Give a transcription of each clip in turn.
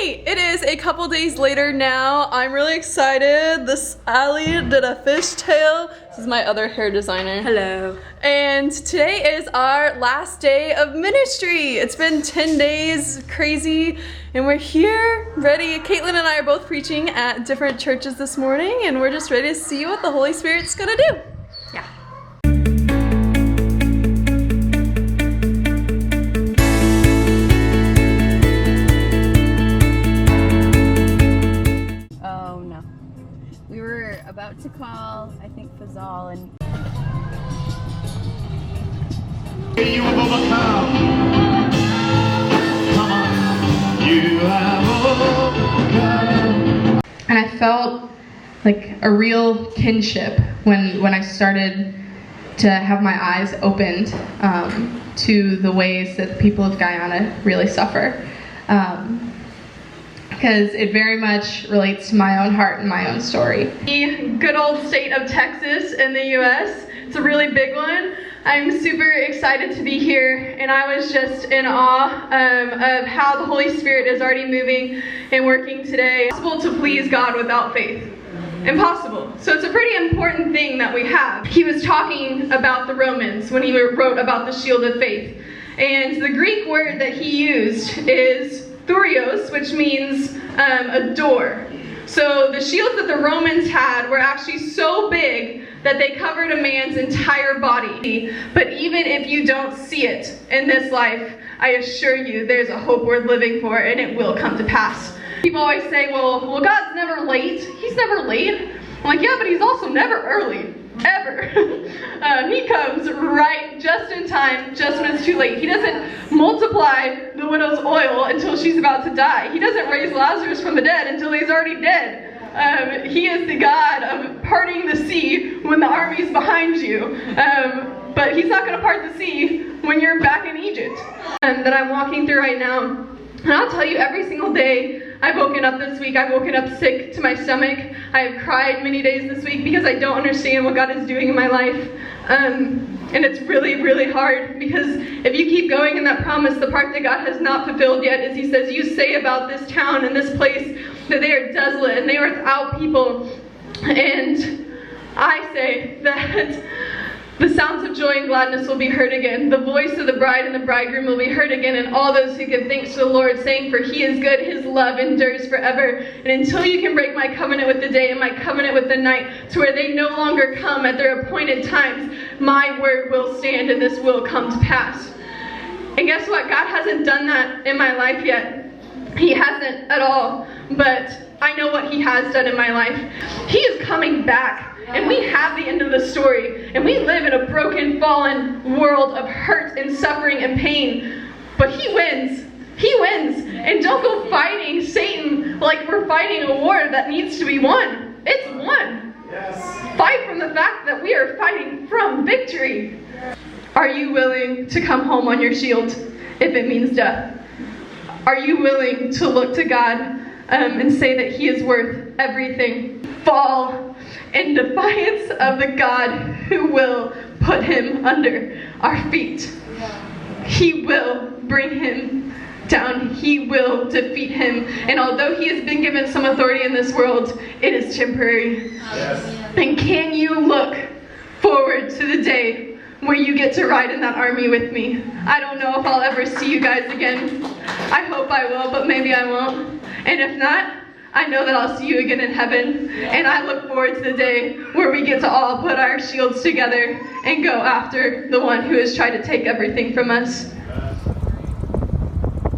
It is a couple days later now. I'm really excited. This Allie did a fishtail. This is my other hair designer. Hello. And today is our last day of ministry. It's been 10 days, crazy, and we're here, ready. Caitlin and I are both preaching at different churches this morning, and we're just ready to see what the Holy Spirit's gonna do. Yeah. Oh no. We were about to call, I think, Fazal, and You have overcome. Come on. You have overcome. And I felt like a real kinship when I started to have my eyes opened to the ways that the people of Guyana really suffer. Because it very much relates to my own heart and my own story. The good old state of Texas in the US. It's a really big one. I'm super excited to be here, and I was just in awe of how the Holy Spirit is already moving and working today. It's impossible to please God without faith. Impossible. So it's a pretty important thing that we have. He was talking about the Romans when he wrote about the shield of faith. And the Greek word that he used is thurios, which means a door. So the shields that the Romans had were actually so big that they covered a man's entire body. But even if you don't see it in this life, I assure you there's a hope worth living for, and it will come to pass. People always say, well, God's never late. He's never late. I'm like, yeah, but he's also never early. Ever. He comes right just in time, just when it's too late. He doesn't multiply the widow's oil until she's about to die. He doesn't raise Lazarus from the dead until he's already dead. He is the God of parting the sea when the army's behind you. But he's not going to part the sea when you're back in Egypt. That I'm walking through right now. And I'll tell you, every single day I've woken up this week, I've woken up sick to my stomach. I have cried many days this week because I don't understand what God is doing in my life. And it's really, really hard, because if you keep going in that promise, the part that God has not fulfilled yet is he says, you say about this town and this place that they are desolate and they are without people. And I say that the sounds of joy and gladness will be heard again. The voice of the bride and the bridegroom will be heard again, and all those who give thanks to the Lord, saying, for he is good, his love endures forever. And until you can break my covenant with the day and my covenant with the night, to where they no longer come at their appointed times, my word will stand and this will come to pass. And guess what? God hasn't done that in my life yet. He hasn't at all. But I know what he has done in my life. He is coming back. And we have the end of the story. And we live in a broken, fallen world of hurt and suffering and pain. But he wins. He wins. And don't go fighting Satan like we're fighting a war that needs to be won. It's won. Yes. Fight from the fact that we are fighting from victory. Are you willing to come home on your shield if it means death? Are you willing to look to God and say that he is worth everything? Fall in defiance of the God who will put him under our feet. He will bring him down. He will defeat him. And although he has been given some authority in this world, it is temporary. Yes. And can you look forward to the day where you get to ride in that army with me? I don't know if I'll ever see you guys again. I hope I will, but maybe I won't. And if not, I know that I'll see you again in heaven, and I look forward to the day where we get to all put our shields together and go after the one who has tried to take everything from us.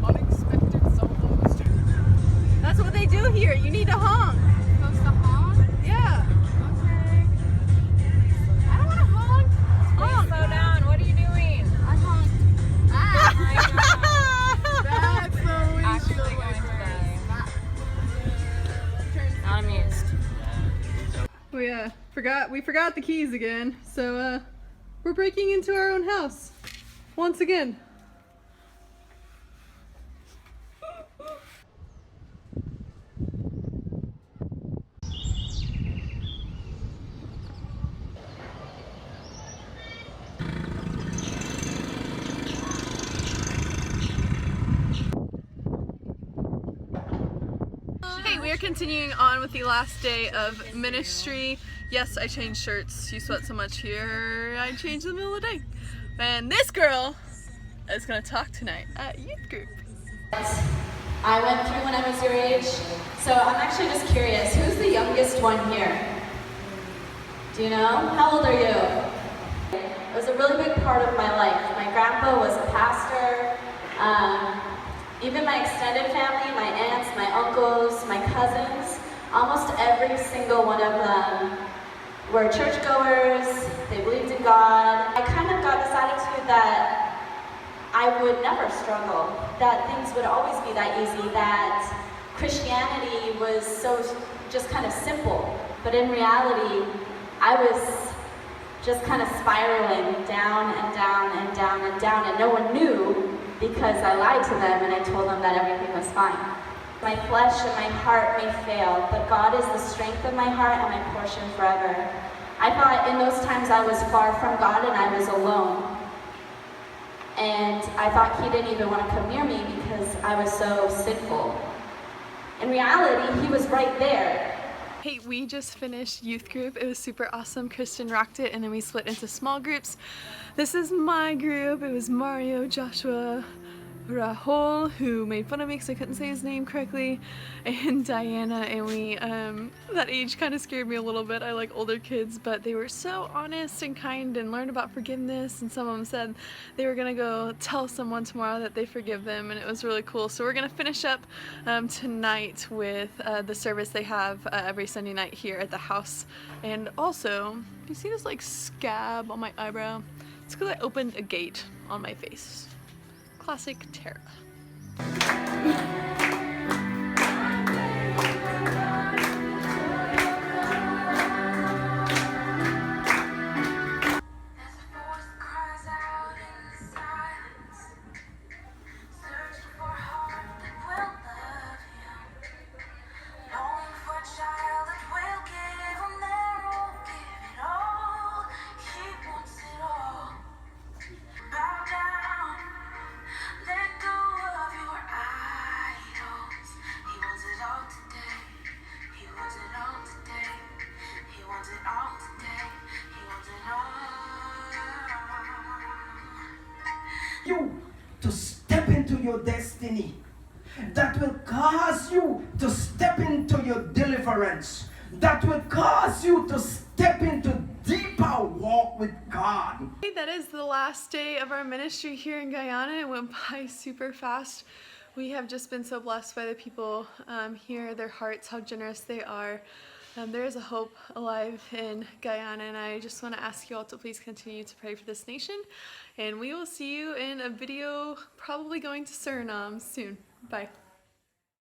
unexpected solos. That's what they do here. You need to honk. Supposed to honk? Yeah. Okay. I don't want to honk. Honk. Slow down. What are you doing? I honked. That's so we actually going to die. Not amused. We forgot the keys again, so we're breaking into our own house once again. we are continuing on with the last day of ministry. Yes, I changed shirts. You sweat so much here, I changed in the middle of the day. And this girl is gonna talk tonight at youth group. I went through when I was your age, so I'm actually just curious, who's the youngest one here? Do you know? How old are you? It was a really big part of my life. My grandpa was a pastor. Even my extended family, my aunts, my uncles, my cousins, almost every single one of them were churchgoers. They believed in God. I kind of got this attitude that I would never struggle, that things would always be that easy, that Christianity was so just kind of simple. But in reality, I was just kind of spiraling down and down and down and down, and no one knew because I lied to them and I told them that everything was fine. My flesh and my heart may fail, but God is the strength of my heart and my portion forever. I thought in those times I was far from God and I was alone. And I thought he didn't even want to come near me because I was so sinful. In reality, he was right there. Hey, we just finished youth group. It was super awesome. Kristen rocked it, and then we split into small groups. This is my group. It was Mario, Joshua, Rahul, who made fun of me because I couldn't say his name correctly, and Diana, and we, that age kind of scared me a little bit. I like older kids, but they were so honest and kind and learned about forgiveness, and some of them said they were gonna go tell someone tomorrow that they forgive them, and it was really cool. So we're gonna finish up tonight with the service they have every Sunday night here at the house. And also, you see this like scab on my eyebrow? It's because I opened a gate on my face. Classic Tara. You to step into your destiny, that will cause you to step into your deliverance, that will cause you to step into deeper walk with God. Hey, that is the last day of our ministry here in Guyana. It went by super fast. We have just been so blessed by the people here, their hearts, how generous they are. There is a hope alive in Guyana, and I just want to ask you all to please continue to pray for this nation. And we will see you in a video probably going to Suriname soon. Bye.